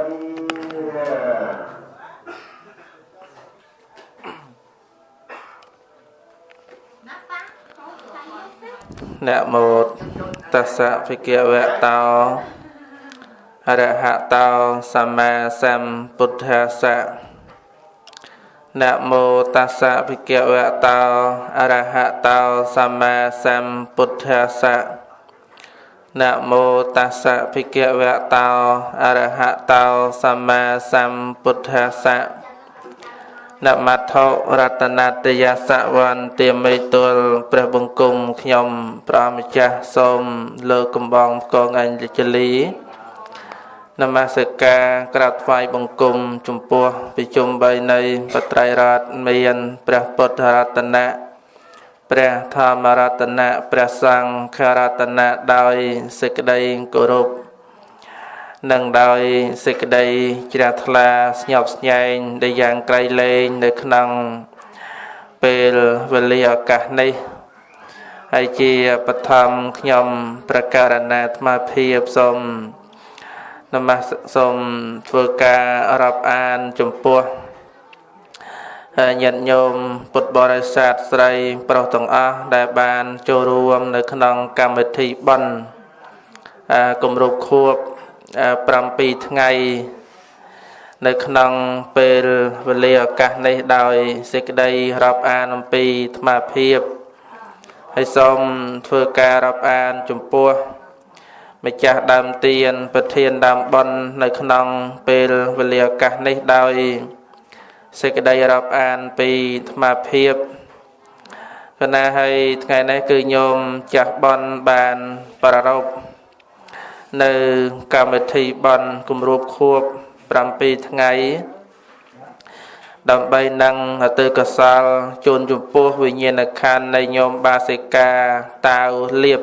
นะโมตัสสะภะคะวะโตอะระหะโตสัมมาสัมพุทธัสสะนะโมตัสสะภะคะวะโตอะระหะโตสัมมาสัมพุทธัสสะนะโมตัสสะภะคะวะโตอะระหะโตสัมมาสัมพุทธัสสะนะมัทโธรัตนตยสะวันเตมิตุលព្រះបង្គំខ្ញុំព្រះម្ចាស់សូមលើកកំបងកងអញ្ជលីនមស្ការក្រាបថ្វាយបង្គំចំពោះវិជុំ3នៃបត្រៃរតន៍មានព្រះពុទ្ធរតនៈព្រះធម្មរតនៈព្រះសង្ឃរតនៈដោយសេចក្តីគោរពនិងដោយសេចក្តីជ្រះថ្លាស្ញប់ស្ញែងដែលយ៉ាងក្រៃលែងនៅក្នុងពេលវេលាឱកាសនេះហើយជាបឋមខ្ញុំប្រកាសណាអាត្មាភាពសូមធ្វើការរាប់អានចំពោះញាតិញោមពុទ្ធបរិស័ទស្រីប្រុសទាំងអស់ដែលបានចូលរួមនៅក្នុងកម្មវិធីបុណ្យគម្រប់ខួប7ថ្ងៃនៅក្នុងពេលវេលាឱកាសនេះដោយសេចក្តីរាប់អានអំពីអាត្មាភាពហើយសូមធ្វើការរាប់អានចំពោះម្ចាស់ដើមទានប្រធានដើមបុណ្យនៅក្នុងពេលវេលាឱកាសនេះដោយសេចក្តីរាប់អានពីអាត្មាភាពគណៈហើយថ្ងៃនេះគឺញោមចាស់បុណ្យបានប្រារព្ធនៅកម្មវិធីបុណ្យគម្រប់ខួប7ថ្ងៃដើម្បីនឹងអតិកុសលជូនចំពោះវិញ្ញាណក្ខន្ធនៃញោមបាសិកាតាវលៀប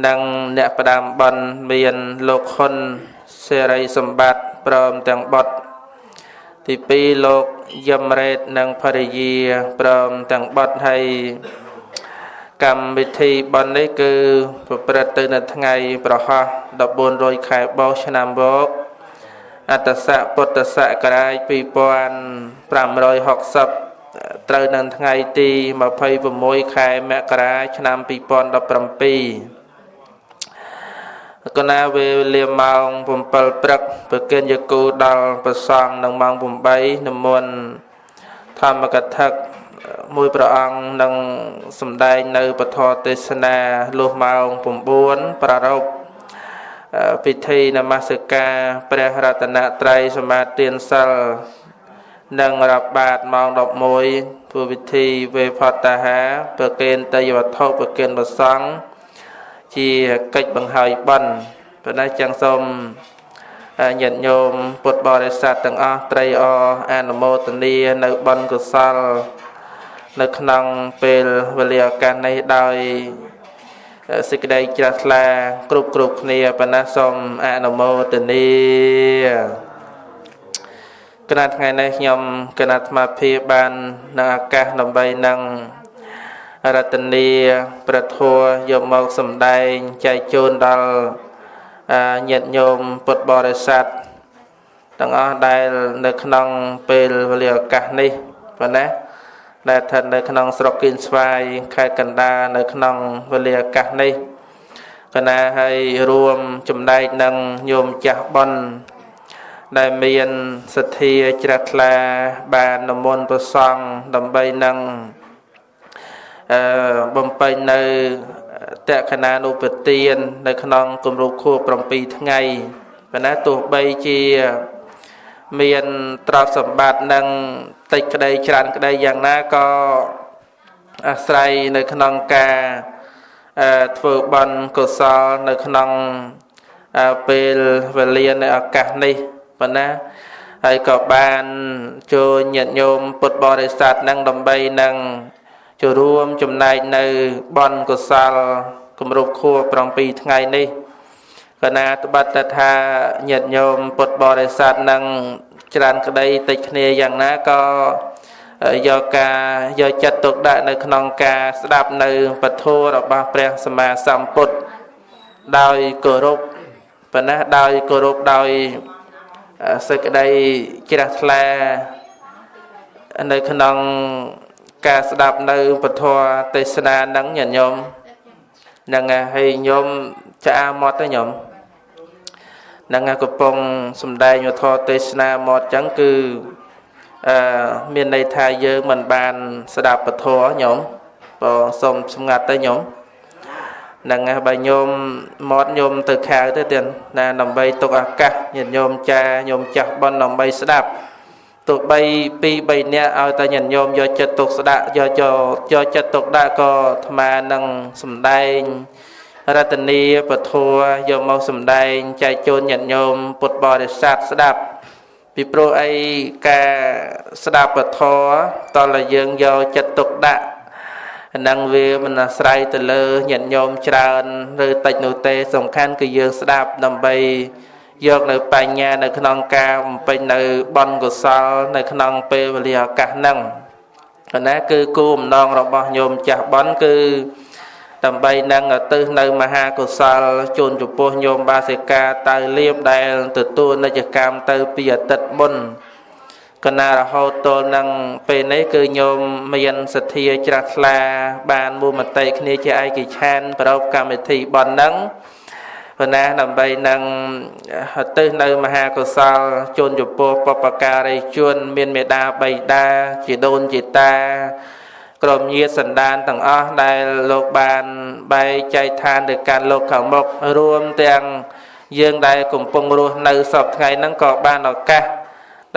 និងអ្នកផ្ដាំបុណ្យមានលោកខុនសេរីសម្បត្តិព្រមទាំងបុត្រទី2លោកយមរ៉េតនិងភរិយាព្រមទាំងបុត្រហើយកម្មវិធីបុណ្យនេះគឺប្រព្រឹត្តទៅនៅថ្ងៃប្រហោះ1400ខែបោសឆ្នាំវកអត្តស័កពុទ្ធសករាជ2560ត្រូវនៅថ្ងៃទី26ខែមករាឆ្នាំ2017គណៈវេលាម៉ោង7ព្រឹកប្រគិនយគូដល់ប្រសង់នឹងម៉ោង8និមន្តធម្មកថាមួយព្រះអង្គនឹងសម្ដែងនៅពធទេសនាលុះម៉ោង9ប្រារព្ធពិធីនមស្ការព្រះរតនត្រ័យសមាទានសិលនិងរាប់បាតម៉ោង11ធ្វើពិធីវេផតាហាប្រគេនតយវត្ថុប្រគេនព្រះសង្ឃជាកិច្ចបង្ហើយបន់ប៉ុន្តែចឹងសូមញាតិញោមពុទ្ធបរិស័ទទាំងអស់ត្រៃអរអនុមោទនានៅបុណ្យកុសលនៅក្នុងពេលវេលាឱកាសនេះដោយសេចក្តីជ្រះថ្លាគ្រប់គ្នាប៉ុណ្ណាសូមអនុមោទនាគណៈថ្ងៃនេះខ្ញុំគណៈអាត្មាភាពបាននៅឱកាសដើម្បីនឹងរតនីប្រធัวយកមកសម្ដែងចែកជូនដល់ញាតិញោមពុទ្ធបរិស័ទទាំងអស់ដែលនៅក្នុងពេលវេលាឱកាសនេះប៉ុណ្ណាដែលស្ថិតនៅក្នុងស្រុកគៀនស្វាយខេត្តកណ្ដាលនៅក្នុងវេលាឱកាសនេះគណៈឲ្យរួមចំណែកនឹងញោមចាស់បុណ្យដែលមានសទ្ធាជ្រះថ្លាបាននិមន្តព្រះសង្ឃដើម្បីនឹងបំពេញនៅតក្កណានុពទាននៅក្នុងគម្រប់ខួប7ថ្ងៃប៉ុន្តែទោះបីជាមានទ្រព្យសម្បត្តិនឹងតិចក្តីច្រើនក្តីយ៉ាងណាក៏អាស្រ័យនៅក្នុងការធ្វើបុណ្យកុសលនៅក្នុងពេលវេលានៃឱកាសនេះប៉ុណ្ណាហើយក៏បានចូលញាតិញោមពុទ្ធបរិស័ទនឹងដើម្បីនឹងចូលរួមចំណែកនៅបុណ្យកុសលគម្រប់ខួប7ថ្ងៃនេះគណៈត្បិតថាញាតិញោមពុទ្ធបរិស័ទនឹងច្រើនក្តីតិចគ្នាយ៉ាងណាក៏យកចិត្តទុកដាក់នៅក្នុងការស្ដាប់នៅពធរបស់ព្រះសម្មាសម្ពុទ្ធដោយគោរព ប៉ុន្តែដោយគោរពដោយសេចក្តីជ្រះថ្លានៅក្នុងការស្ដាប់នៅពធទេសនានឹងញាតិញោមនឹងឲ្យញោមចាមាត់ទៅញោមនឹងកំពុងសំដែងវធទេសនាមាត់ចឹងគឺមានន័យថាយើងមិនបានស្ដាប់ពធញោមបើសូមស្ងាត់ទៅញោមនឹងបើញោមមាត់ញោមទៅខាវទៅទៀតណាដើម្បីទុកឱកាសញាតិញោមចាញោមចាស់បនដើម្បីស្ដាប់ទោះបី2 3នាក់ឲ្យតែញាតិញោមយកចិត្តទុកស្ដាប់យកចិត្តទុកដាក់ក៏អាត្មានឹងសំដែងរតនីពធយកមកសំដែងចែកជូនញាតិញោមពុទ្ធបរិស័ទស្ដាប់ពីព្រោះអីការស្ដាប់ពធតលយើងយកចិត្តទុកដាក់នឹងវាមិនអាស្រ័យទៅលើញាតិញោមច្រើនឬតិចនោះទេសំខាន់គឺយើងស្ដាប់ដើម្បីយកនៅបញ្ញានៅក្នុងការបំពេញនៅបុណ្យកុសលនៅក្នុងពេលវេលាឱកាសហ្នឹងប៉ុន្តែគឺគោលបំណងរបស់ញោមចាស់បុណ្យគឺដើម្បីនឹងឧទ្ទិសនៅមហាកុសលជូនចំពោះញោមបាសិកាតៅលៀបដែលទទួលនិច្ចកម្មទៅពីអតីតមុនកណារហូតទល់នឹងពេលនេះគឺញោមមានសទ្ធាជ្រះថ្លាបានមូលមតិគ្នាជាឯកច្ឆានប្រោបកម្មវិធីបុណ្យហ្នឹងប៉ុន្តែដើម្បីនឹងឧទ្ទិសនៅមហាកុសលជូនចំពោះបុព្វការីជនមានមេដាបៃតាជីដូនជីតាក្រុមញាតិសន្តានទាំងអស់ដែលលោកបានបែកចែកឋានទៅកាន់លោកខាងមុខរួមទាំងយើងដែលកំពុងរស់នៅសពថ្ងៃហ្នឹងក៏បានឱកាស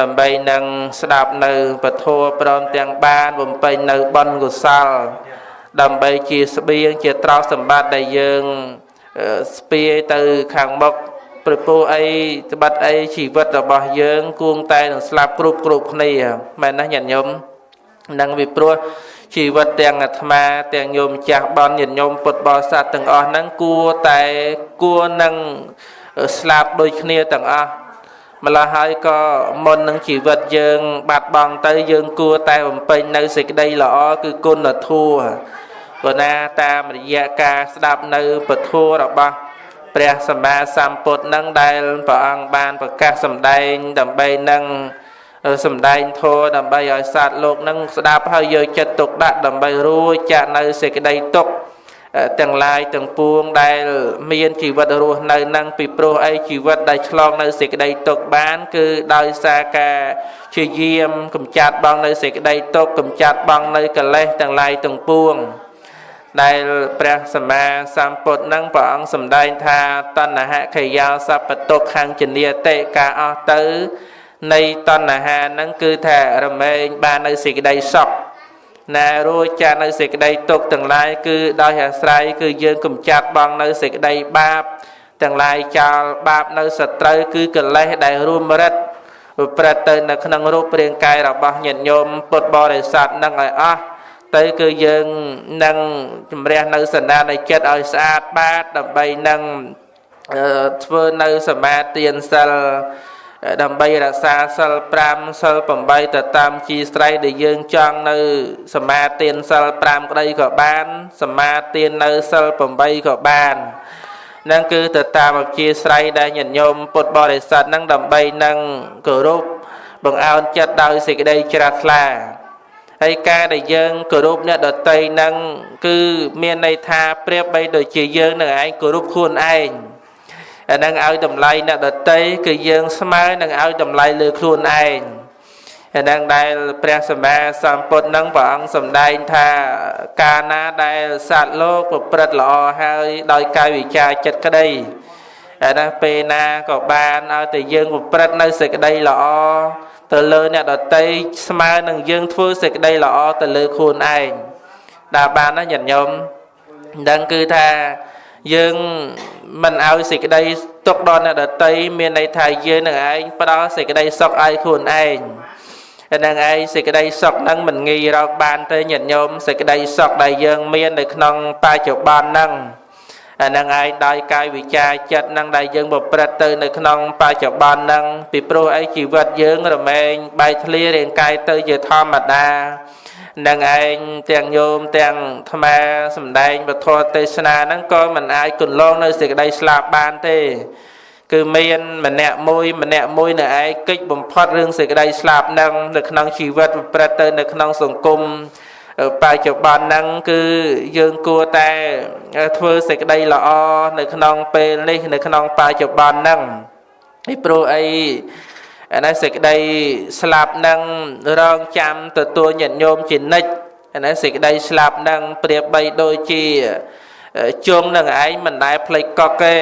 ដើម្បីនឹងស្ដាប់នៅពធព្រមទាំងបានបំពេញនៅបុណ្យកុសលដើម្បីជាស្បៀងជាទ្រព្យសម្បត្តិដែលយើងស្ពាយទៅខាងមុខព្រោះអីត្បិតអីជីវិតរបស់យើងគួងតែនឹងស្លាប់គ្រប់គ្នាមែនណាញាតិញោមនឹងពីព្រោះជីវិតទាំងអាត្មាទាំងញោមចាស់បនញាតិញោមពុទ្ធបរិស័ទទាំងអស់ហ្នឹងគួរនឹងស្លាប់ដូចគ្នាទាំងអស់ម្ល៉េះហើយក៏មុននឹងជីវិតយើងបាត់បង់ទៅយើងគួរតែបំពេញនៅសេចក្តីល្អគឺគុណធម៌ព្រោះណាតាមរយៈការស្ដាប់នៅពធរបស់ព្រះសម្មាសម្ពុទ្ធនឹងដែលព្រះអង្គបានប្រកាសសម្ដែងដើម្បីនឹងសម្ដែងធម៌ដើម្បីឲ្យសត្វលោកនឹងស្ដាប់ហើយយកចិត្តទុកដាក់ដើម្បីរួចចាកនៅសេចក្តីទុក្ខទាំងឡាយទាំងពួងដែលមានជីវិតរស់នៅនឹងពីព្រោះអីជីវិតដែលឆ្លងនៅសេចក្តីទុក្ខបានគឺដោយសារការព្យាយាមកម្ចាត់បងនៅសេចក្តីទុក្ខកម្ចាត់បងនៅកិលេសទាំងឡាយទាំងពួងដែលព្រះសម្មាសម្ពុទ្ធនឹងព្រះអង្គសម្ដែងថាតណ្ហខយោសពតុខੰចនិតិការអស់ទៅនៃតណ្ហាហ្នឹងគឺថារមែងបាននៅសេចក្តីសុខណារួចចាកនៅសេចក្តីទុក្ខទាំងឡាយគឺដោយអាស្រ័យគឺយើងកម្ចាត់បងនៅសេចក្តីបាបទាំងឡាយចោលបាបនៅសត្រូវគឺកិលេសដែលរួមរិទ្ធប្រព្រឹត្តទៅនៅក្នុងរូបរាងកាយរបស់ញាតិញោមពុទ្ធបរិស័ទនឹងឲ្យអស់ទៅគឺយើងនឹងជំរះនៅសន្តាននៃចិត្តឲ្យស្អាតបាតដើម្បីនឹងធ្វើនៅសមាធិទានសិលដើម្បីរក្សាសិល5សិល8ទៅតាមជាស្រ័យដែលយើងចង់នៅសមាធិទានសិល5ក្តីក៏បានសមាធិទាននៅសិល8ក៏បាននឹងគឺទៅតាមជាស្រ័យដែលញាតិញោមពុទ្ធបរិស័ទនឹងដើម្បីនឹងគោរពបង្អោនចិត្តដោយសេចក្តីជ្រះថ្លាហើយការដែលយើងគោរពអ្នកដតីនឹងគឺមានន័យថាប្រៀបបីដូចជាយើងនឹងឯងគោរពខ្លួនឯងអានឹងឲ្យតម្លៃអ្នកដតីគឺយើងស្មើនឹងឲ្យតម្លៃលើខ្លួនឯងអានឹងដែលព្រះសម្មាសម្ពុទ្ធនឹងព្រះអង្គសម្ដែងថាកាលណាដែលសត្វលោកប្រព្រឹត្តល្អហើយដោយកាយវិការចិត្តក្តីអានោះពេលណាក៏បានឲ្យតែយើងប្រព្រឹត្តនៅសេចក្តីល្អទៅលើអ្នកដតីស្មើនឹងយើងធ្វើសេចក្តីល្អទៅលើខ្លួនឯងដែលបានណាញាតិញោមដឹងគឺថាយើងមិនឲ្យសេចក្តីទុកដល់អ្នកដតីមានន័យថាយើងនឹងឯងផ្ដល់សេចក្តីសុខឲ្យខ្លួនឯងនឹងឯងសេចក្តីសុខនឹងមិនងាយរកបានទេញាតិញោមសេចក្តីសុខដែលយើងមាននៅក្នុងបច្ចុប្បន្នហ្នឹងអានឹងឯងដោយកាយវិការចិត្តនឹងដែលយើងប្រព្រឹត្តទៅនៅក្នុងបច្ចុប្បន្នហ្នឹងពីព្រោះអីជីវិតយើងរមែងបែកធ្លាយរាងកាយទៅជាធម្មតានឹងឯងទាំងញោមទាំងអាត្មាសម្ដែងពធទេសនាហ្នឹងក៏មិនអាចគន្លងនៅសេចក្តីស្លាប់បានទេ គឺមានម្នាក់មួយនៅឯកិច្ចបំផុតរឿងសេចក្តីស្លាប់នឹងនៅក្នុងជីវិតប្រព្រឹត្តទៅនៅក្នុងសង្គមបច្ចុប្បន្នហ្នឹងគឺយើងគួរតែធ្វើសេចក្តីល្អនៅក្នុងពេលនេះនៅក្នុងបច្ចុប្បន្នហ្នឹងពីព្រោះអីអានេះសេចក្តីស្លាប់ហ្នឹងរងចាំទទួលញាតិញោមជានិច្ចអានេះសេចក្តីស្លាប់ហ្នឹងប្រៀបបីដូចជាជុំនឹងឯងមិនដែលផ្លេចកុកទេ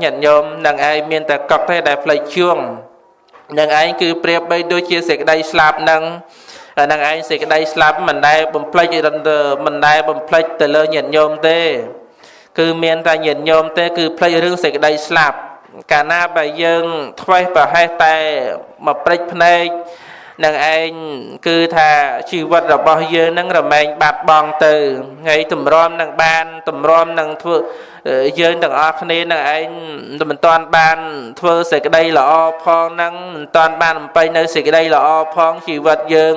ញាតិញោមនឹងឯងមានតែកុកទេដែលផ្លេចជួងនឹងឯងគឺប្រៀបបីដូចជាសេចក្តីស្លាប់ហ្នឹងនឹងឯងសេចក្តីស្លាប់មិនដែលបំភ្លេចមិនដែលបំភ្លេចទៅលើញាតិញោមទេគឺមានតែញាតិញោមទេគឺភ្លេចរឿងសេចក្តីស្លាប់កាលណាបើយើងធ្វេសប្រហែសតែមកព្រិចភ្នែកនឹងឯងគឺថាជីវិតរបស់យើងនឹងរមែងបាត់បង់ទៅហើយតម្រាំនឹងបានតម្រាំនឹងធ្វើយើងទាំងអស់គ្នានឹងឯងមិនតាន់បានធ្វើសេចក្តីល្អផងនឹងមិនតាន់បានអំពៃនៅសេចក្តីល្អផងជីវិតយើង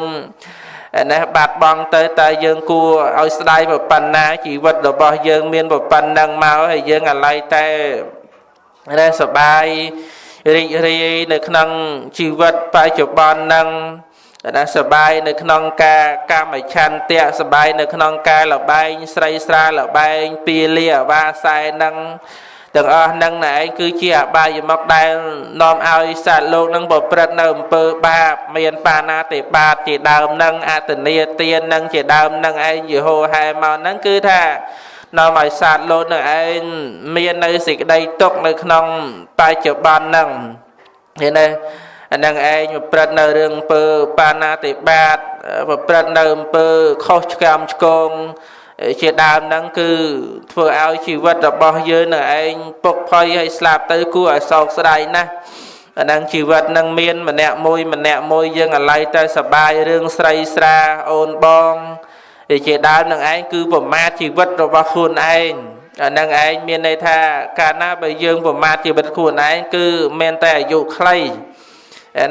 នេះបាត់បង់ទៅតែយើងគួរឲ្យស្ដាយប៉ុណ្ណាជីវិតរបស់យើងមានប៉ុណ្ណឹងមកហើយយើងអាឡ័យតែសប្បាយរីករាយនៅក្នុងជីវិតបច្ចុប្បន្នហ្នឹងសប្បាយនៅក្នុងការកម្មច្ឆន្ទៈសប្បាយនៅក្នុងការលបែងស្រីស្រាលបែងពីលាអវាសែហ្នឹងទាំងអស់ហ្នឹងណែឯងគឺជាអបាយមុខដែលនាំឲ្យសត្វលោកនឹងប្រព្រឹត្តនៅអំពើបាបមានបាណាតិបាតជាដើមហ្នឹងអតនីទានហ្នឹងជាដើមហ្នឹងឯងយេហូហែមកហ្នឹងគឺថានាំឲ្យសត្វលោកនឹងឯងមាននៅសេចក្តីទុក្ខនៅក្នុងបច្ចុប្បន្នហ្នឹងឃើញទេអានឹងឯងប្រព្រឹត្តនៅរឿងអំពើបាណាតិបាតប្រព្រឹត្តនៅអំពើខុសឆ្កាំឆ្គងជាដើមហ្នឹងគឺធ្វើឲ្យជីវិតរបស់យើងនឹងឯងពុកផុយហើយស្លាប់ទៅគួរឲ្យសោកស្ដាយណាស់អានឹងជីវិតនឹងមានម្នាក់មួយយើងអាឡ័យតែសបាយរឿងស្រីស្រាអូនបងជាដើមនឹងឯងគឺប្រមាថជីវិតរបស់ខ្លួនឯងអានឹងឯងមានន័យថាកាលណាបើយើងប្រមាថជីវិតខ្លួនឯងគឺមានតែអាយុខ្លី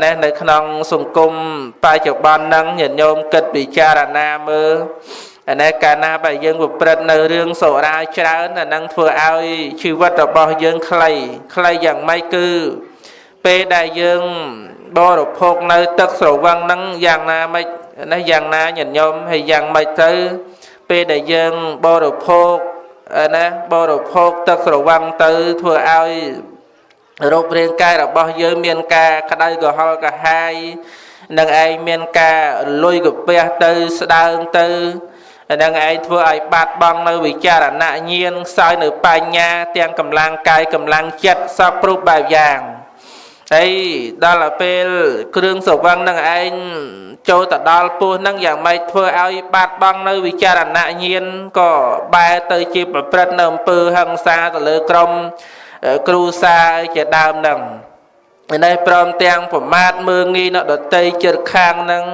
នេះនៅក្នុងសង្គមបច្ចុប្បន្នហ្នឹងញាតិញោមគិតពិចារណាមើលអានេះកាលណាបើយើងប្រព្រឹត្តនៅរឿងសុរាច្រើនអានឹងធ្វើឲ្យជីវិតរបស់យើងខ្លីយ៉ាងម៉េចគឺពេលដែលយើងបរិភោគនៅទឹកស្រវឹងហ្នឹងយ៉ាងណាម៉េចនេះយ៉ាងណាញាតិញោមហើយយ៉ាងម៉េចទៅពេលដែលយើងបរិភោគបរិភោគទឹកស្រវឹងទៅធ្វើឲ្យរូបរាងកាយរបស់យើងមានការក្តៅក្រហល់កាហាយនឹងឯងមានការលុយកាពះទៅស្ដើងទៅនឹងឯងធ្វើឲ្យបាត់បង់នៅវិចារណញ្ញាណខ្សោយនៅបញ្ញាទាំងកម្លាំងកាយកម្លាំងចិត្តសពគ្រប់បែបយ៉ាងហើយដល់ពេលគ្រឿងស្រវឹងនឹងឯងចូលទៅដល់ពោះនឹងយ៉ាងម៉េចធ្វើឲ្យបាត់បង់នៅវិចារណញ្ញាណក៏បែរទៅជាប្រព្រឹត្តនៅអំពើហិង្សាទៅលើក្រុមគ្រូសាជាដើមហ្នឹងនេះព្រមទាំងប្រមាថមើងងាយនៅដតីចិត្តខាងហ្នឹង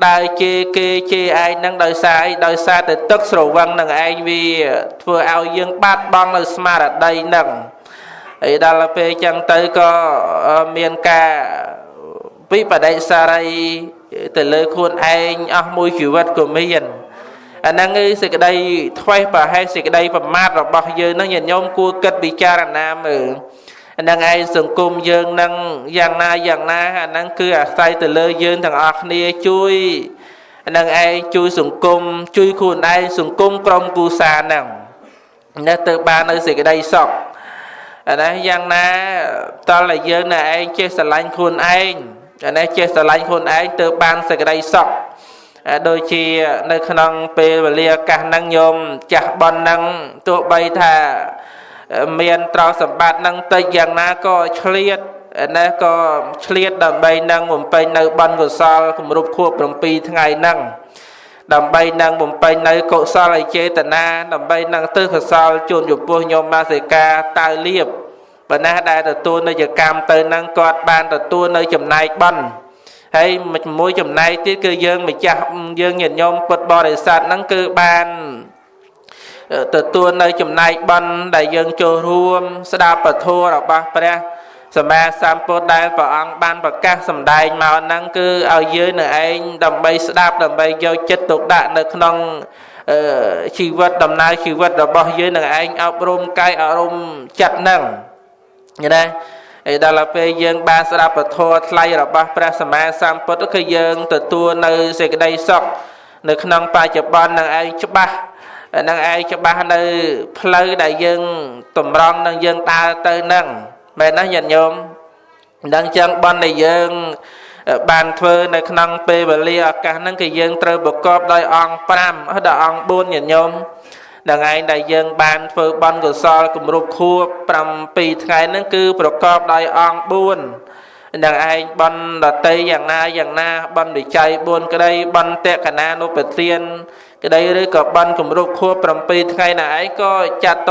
ដើរជេរគេជេរឯងហ្នឹងដោយសារតែទឹកស្រវឹងនឹងឯងវាធ្វើឲ្យយើងបាត់បង់នៅស្មារតីហ្នឹងហើយដល់ពេលចឹងទៅក៏មានការវិបដិសារីទៅលើខ្លួនឯងអស់មួយជីវិតក៏មានអាហ្នឹងគឺសេចក្តីធ្វេសប្រហែសសេចក្តីប្រមាថរបស់យើងហ្នឹងញាតិញោមគួរគិតពិចារណាមើលអាហ្នឹងឯងសង្គមយើងហ្នឹងយ៉ាងណាអាហ្នឹងគឺអាស្រ័យទៅលើយើងទាំងអស់គ្នាជួយអាហ្នឹងឯងជួយសង្គមជួយខ្លួនឯងសង្គមក្រុមគ្រួសារហ្នឹងនេះទៅបាននៅសេចក្តីសុខអានេះយ៉ាងណាតើយើងណែឯងចេះស្រឡាញ់ខ្លួនឯងអានេះចេះស្រឡាញ់ខ្លួនឯងទៅបានសេចក្តីសុខដូចជានៅក្នុងពេលវេលាឱកាសហ្នឹងញោមចាស់ប៉ុនហ្នឹងទោះបីថាមានទ្រព្យសម្បត្តិហ្នឹងតិចយ៉ាងណាក៏ឆ្លៀតណាក៏ឆ្លៀតដើម្បីនឹងបំពេញនៅបុណ្យកុសលគម្រប់ខួប7ថ្ងៃហ្នឹងដើម្បីនឹងបំពេញនៅកុសលអចេតនាដើម្បីនឹងទិសកុសលជូនចំពោះញោមមាសិកាតៅលៀបប៉ុន្តែដែលទទួលនៅយកម្មទៅហ្នឹងគាត់បានទទួលនៅចំណែកបុណ្យហើយមួយចំណែកទៀតគឺយើងម្ចាស់យើងញាតិញោមពុទ្ធបរិស័ទហ្នឹងគឺបានទទួលនៅចំណែកបុណ្យដែលយើងចូលរួមស្ដាប់ពធរបស់ព្រះសម្មាសម្ពុទ្ធដែលព្រះអង្គបានប្រកាសសម្ដែងមកហ្នឹងគឺឲ្យយើងនៅឯងដើម្បីស្ដាប់ដើម្បីយកចិត្តទុកដាក់នៅក្នុងជីវិតដំណើរជីវិតរបស់យើងនឹងឯងអប់រំកាយអប់រំចិត្តហ្នឹងឃើញទេ ឯដល់ពេលយើងបានស្ដាប់ពធថ្លៃរបស់ព្រះសម្មាសម្ពុទ្ធគឺយើងទទួលនៅសេចក្តីសុខនៅក្នុងបច្ចុប្បន្ននឹងឯងច្បាស់នៅផ្លូវដែលយើងតម្រង់នឹងយើងដើរទៅនឹងមែនណាញាតិញោមដឹងចឹងបន់ដែលយើងបានធ្វើនៅក្នុងពេលវេលាឱកាសហ្នឹងគឺយើងត្រូវប្រកបដោយអង្គ5ដល់អង្គ4ញាតិញោមដល់ឯងដែលយើងបានធ្វើបន់កុសលគម្រប់ខួប7ថ្ងៃហ្នឹងគឺប្រកបដោយអង្គ4ដល់ឯងបន់ដតីយ៉ាងណាបន់វិច័យ4ក្តីបន់តក្កណានុប្រទានក្តីឬក៏បន់គម្រប់ខួប7ថ្ងៃណាឯងក៏ចាត់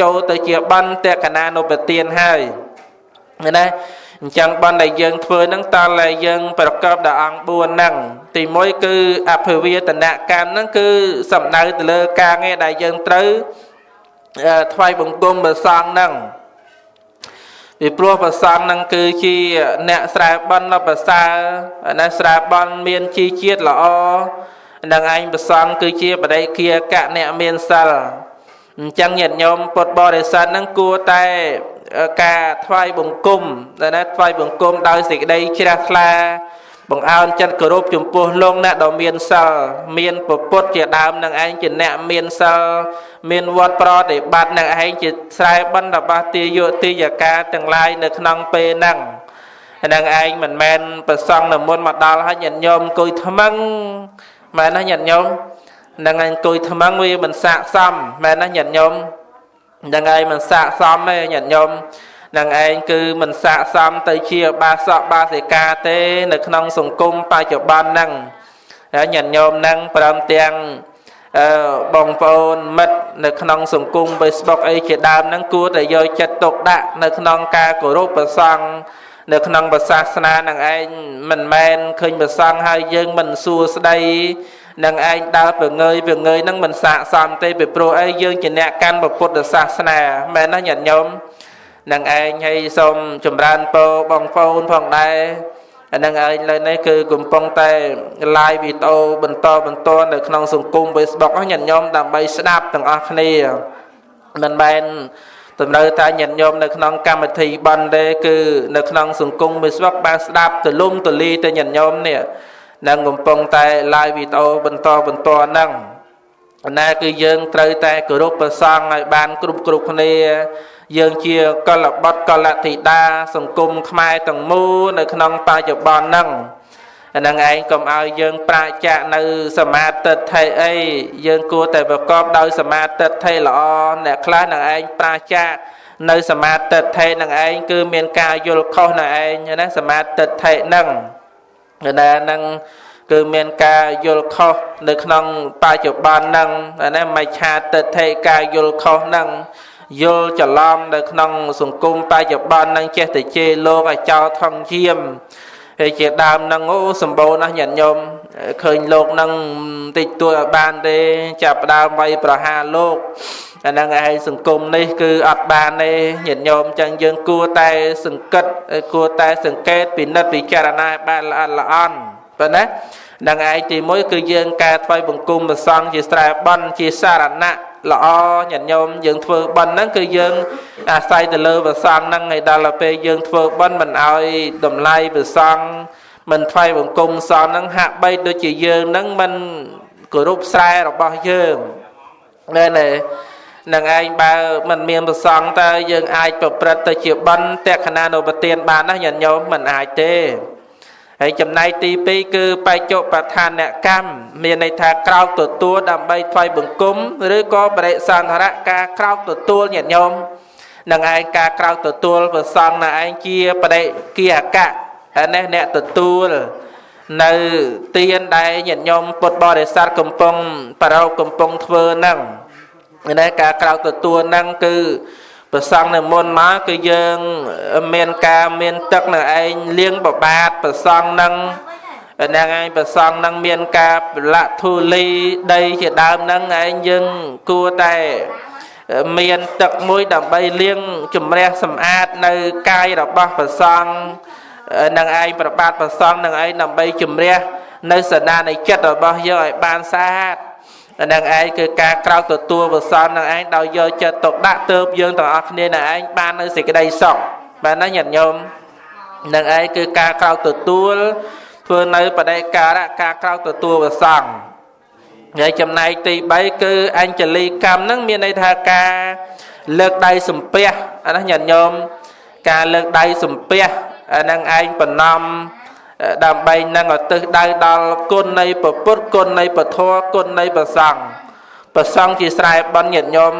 ចូលទៅជាបន់តក្កណានុប្រទានហើយណាអញ្ចឹងបន់ដែលយើងធ្វើហ្នឹងតើតែយើងប្រកបដោយអង្គ4ហ្នឹងទី1គឺអភិវាទនកម្មហ្នឹងគឺសំដៅទៅលើការងារដែលយើងត្រូវថ្វាយបង្គំព្រះសង្ឃហ្នឹងពីព្រោះព្រះសង្ឃហ្នឹងគឺជាអ្នកស្រែបន់ប្រសើរណាស្រែបន់មានជីជាតិល្អនឹងឯងព្រះសង្ឃគឺជាបដិគាកៈអ្នកមានសិលអញ្ចឹងញាតិញោមពុទ្ធបរិស័ទហ្នឹងគួរតែការថ្វាយបង្គំណាថ្វាយបង្គំដោយសេចក្តីជ្រះថ្លាបង្អើនចិត្តគោរពចំពោះលោកអ្នកដ៏មានសិលមានពុទ្ធជាដើមនឹងឯងជាអ្នកមានសិលមានវត្តប្រតិបត្តិនឹងឯងជាស្រែបន់របស់ទាយុទាយកាទាំងឡាយនៅក្នុងពេលហ្នឹងនឹងឯងមិនមែនប្រសង់នៅមុនមកដល់ហើយញាតិញោមអង្គុយថ្មឹងមែនណាញាតិញោមនឹងអង្គុយថ្មឹងវាមិនស័ក្តិសមមែនណាញាតិញោមនឹងឯងមិនស័ក្តិសមទេញាតិញោមនឹងឯងគឺមិនស័ក្តិសមទៅជាបាសកបាសិកាទេនៅក្នុងសង្គមបច្ចុប្បន្នហ្នឹងញាតិញោមហ្នឹងព្រមទាំងបងប្អូនមិត្តនៅក្នុងសង្គម Facebook អីជាដើមហ្នឹងគួរតែយកចិត្តទុកដាក់នៅក្នុងការគោរពព្រះសង្ឃនៅក្នុងសាសនានឹងឯងមិនមែនឃើញព្រះសង្ឃហើយយើងមិនសួរស្ដីនឹងឯងដើរពងើយហ្នឹងមិនស័ក្តិសមទេពីព្រោះអីយើងជាអ្នកកាន់ពុទ្ធសាសនាមែនណាញាតិញោមនឹងឯងហើយសូមចម្រើនពរបងប្អូនផងដែរនឹងឯងលើនេះគឺកំពុងតែ live វីដេអូបន្តនៅក្នុងសង្គម Facebook ញាតិញោមដើម្បីស្ដាប់ទាំងអស់គ្នាមិនមែនតម្រូវតែញាតិញោមនៅក្នុងកម្មវិធីបន់ទេគឺនៅក្នុងសង្គម Facebook បានស្ដាប់ទលំទលីទៅញាតិញោមនេះនឹងកំពុងតែ live វីដេអូបន្តហ្នឹងណាគឺយើងត្រូវតែគោរពព្រះសង្ឃឲ្យបានគ្រប់គ្នាយើងជាកុលបុត្រកុលធីតាសង្គមខ្មែរទាំងមូលនៅក្នុងបច្ចុប្បន្នហ្នឹងហ្នឹងឯងកុំឲ្យយើងប្រាជ្ញានៅសមាទិដ្ឋិអីយើងគួរតែប្រកបដោយសមាទិដ្ឋិល្អអ្នកខ្លះនឹងឯងប្រាជ្ញានៅសមាទិដ្ឋិនឹងឯងគឺមានការយល់ខុសនឹងឯងណាសមាទិដ្ឋិហ្នឹងហ្នឹងគឺមានការយល់ខុសនៅក្នុងបច្ចុប្បន្នហ្នឹងណាមច្ឆាទិដ្ឋិការយល់ខុសហ្នឹងយល់ច្រឡំនៅក្នុងសង្គមបច្ចុប្បន្នហ្នឹងចេះតែជេរលោកឲ្យចោលថងជាមហើយជាដើមហ្នឹងអូសម្បូរណាស់ញាតិញោមឃើញលោកហ្នឹងតិចតួចឲ្យបានទេចាប់ដើមវាយប្រហារលោកអាហ្នឹងឯងសង្គមនេះគឺអត់បានទេញាតិញោមចឹងយើងគួរតែសង្កេតពិនិត្យពិចារណាបានល្អន់ប៉ុណ្ណានឹងឯងទី1គឺយើងការថ្វាយបង្គំព្រះសង្ឃជាស្រែបន់ជាសារណៈល្អញាតិញោមយើងធ្វើបន់ហ្នឹងគឺយើងអាស្រ័យទៅលើព្រះសង្ឃហ្នឹងហើយដល់ពេលយើងធ្វើបន់មិនឲ្យតម្លៃព្រះសង្ឃមិនថ្វាយបង្គំសង្ឃហ្នឹងហាក់បីដូចជាយើងហ្នឹងមិនគោរពស្រែរបស់យើងណែនឹងឯងបើមិនមានព្រះសង្ឃតើយើងអាចប្រព្រឹត្តទៅជាបន់តក្កណានុប្រទានបានណាញាតិញោមមិនអាចទេហើយចំណែកទី2គឺបច្ចុប្បន្នកម្មមានន័យថាក្រោកទទួលដើម្បីថ្វាយបង្គំឬក៏បរិសន្ធរៈការក្រោកទទួលញាតិញោមនឹងឯងការក្រោកទទួលព្រះសង្ឃនឹងឯងជាបរិគាអកៈហើយនេះអ្នកទទួលនៅទានដែលញាតិញោមពុទ្ធបរិស័ទកំពុងធ្វើហ្នឹងនេះការក្រោកទទួលហ្នឹងគឺព្រះសង្ឃនៅមុនមកគឺយើងមានការមានទឹកនឹងឯងលាងបបាតព្រះសង្ឃហ្នឹងឯងព្រះសង្ឃហ្នឹងមានការប្រឡាក់ធូលីដីជាដើមហ្នឹងឯងយើងគួរតែមានទឹកមួយដើម្បីលាងជំរះសម្អាតនៅកាយរបស់ព្រះសង្ឃនឹងឯងប្របាទព្រះសង្ឃនឹងឯងដើម្បីជំរះនៅសន្តាននៃចិត្តរបស់យើងឲ្យបានស្អាតនឹងឯងគឺការក្រោកទទួលព្រះសង្ឃនឹងឯងដោយយកចិត្តទុកដាក់ទើបយើងទាំងអស់គ្នានឹងឯងបាននៅសេចក្តីសុខ bạn nó nhận nhôm nâng ấy cứ ca cao từ tua vừa nơi bà đây ca cao từ tua và sòng vậy chầm này thì bấy cứ anh chỉ ly cam nâng miền đây tha ca lực đầy sùm pe nó nhận nhôm ca lực đầy sùm pe nâng anh bà năm đàm bay nâng ở từ đây đào côn này bà bút côn này bà thua côn này bà sòng chỉ xài bắn nhận nhôm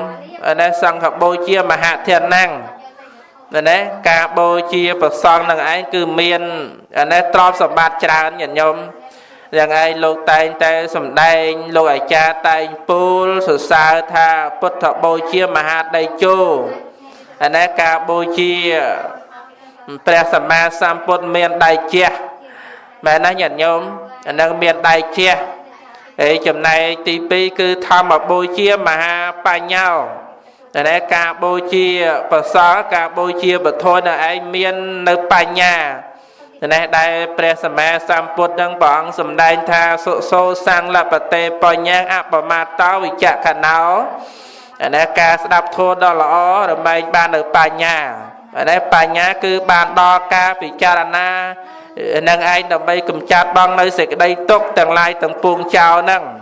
đây sòng học bôi chia mà hạ thiền năng đấy ca bôi chia bà sòng nâng anh cứ miền đây trọp sầm bát tràn nhận nhôm rằng ai lục tay tay sầm đai lục ai cha tay pul sờ sa tha bút thọ bôi chia mà hạ đầy chu đây ca bôi chia pre sầm ma sam bút miền đầy chia mà nó nhận nhôm nâng miền đầy chia ấy chấm này tí pi cứ tham ở bôi chia mà pa nhau đấy ca bôi chia bờ xó ca bôi chia bờ thôi là anh miền nơi pa nhà này đây presma samput đang bỏng sầm đai tha so sang là bờ tê pa nhang áp bờ ma tao bị chạ khả não này ca đạp thô đó là rồi mấy ban ở pa nhà đấy pa nhà cứ ban đo ca bị cha na nâng anh đồng bay cùng chát băng nơi sẽ đây tốt tầng lai tầng buông chào nâng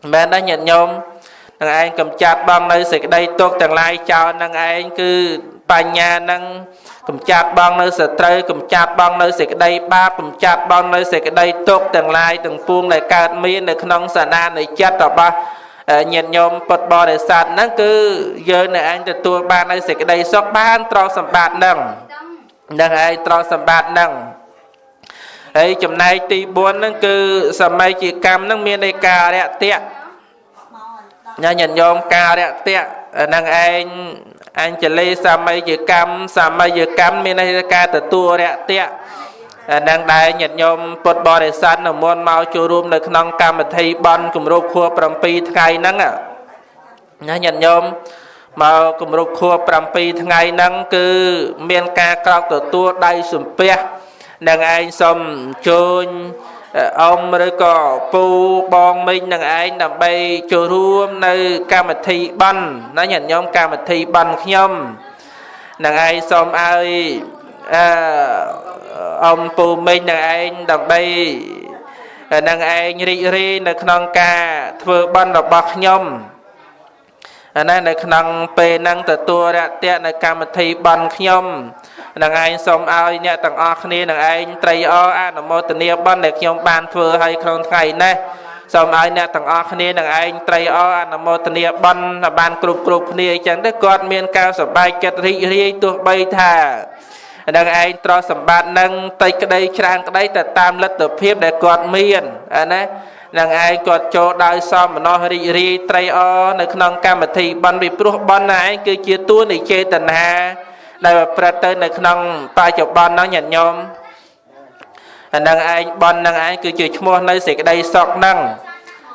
mẹ đã nhận nhôm nâng anh cầm chát băng nơi sẽ đây tốt tầng lai chào nâng anh cứ bà nhà nâng cầm chát băng nơi sẽ trời cầm chát băng nơi sẽ đây ba cầm chát băng nơi sẽ đây tốt tầng lai tầng buông này cao miên này không sản na này chết rồi ba nhận nhôm bật bò để sạt nâng cứ giờ này anh từ tua ba nơi sẽ đây sóc ban trò sầm bạt nâng nâng ai trò sầm bạt nâng ấy chấm này tí bốn nâng cứ sầm mai chỉ cam nâng miền đây cà đấy tiệt nhà nhận nhôm cà đấy tiệt nâng anh chỉ lấy sầm mai chỉ cam miền đây cà từ tua đấy tiệt nâng đây nhận nhôm bột bò để săn ở môn mau chu rum được nông cam mà thay bon cùng rô khua pram pi ngày nâng à nhà nhận nhôm mau cùng rô khua pram pi ngày nâng cứ miền cà cao từ tua đây sum pe nâng anh xông chôn ông mới có pu bong minh nâng anh nằm bay chùa ruộng nơi cam thị bắn nó nhận nhóm cam thị bắn nhom nâng anh xông ai ông pu minh nâng anh nằm bay nâng anh ri nâng non ca thưa bắn đọc bạc nhom nên nâng non pe nâng từ tua ra tiện nâng cam thị bắn nhom nâng anh xông ai nhẹ tầng o khné nâng anh tây o an mô tê nia bắn để nhom ban thưa hay không ngày nè xông ai nhẹ tầng o khné nâng anh tây o an mô tê nia bắn là ban cục khné chẳng đứt quạt miền cao sập bay chật ri tuột bay thà nâng anh trò sập bát nâng tây cái đây trang cái đây từ tam lật từ phép để quạt miền nè nâng anh quạt cho đai xóm mà nó ri tây o nâng non cam thị bắn bị pru bắn này cứ chia tua này chê tần hà đây là tới nơi nông ta chụp ban nó nhận nhôm nâng anh ban nâng anh cứ chửi mua nơi sẽ đây sọc nâng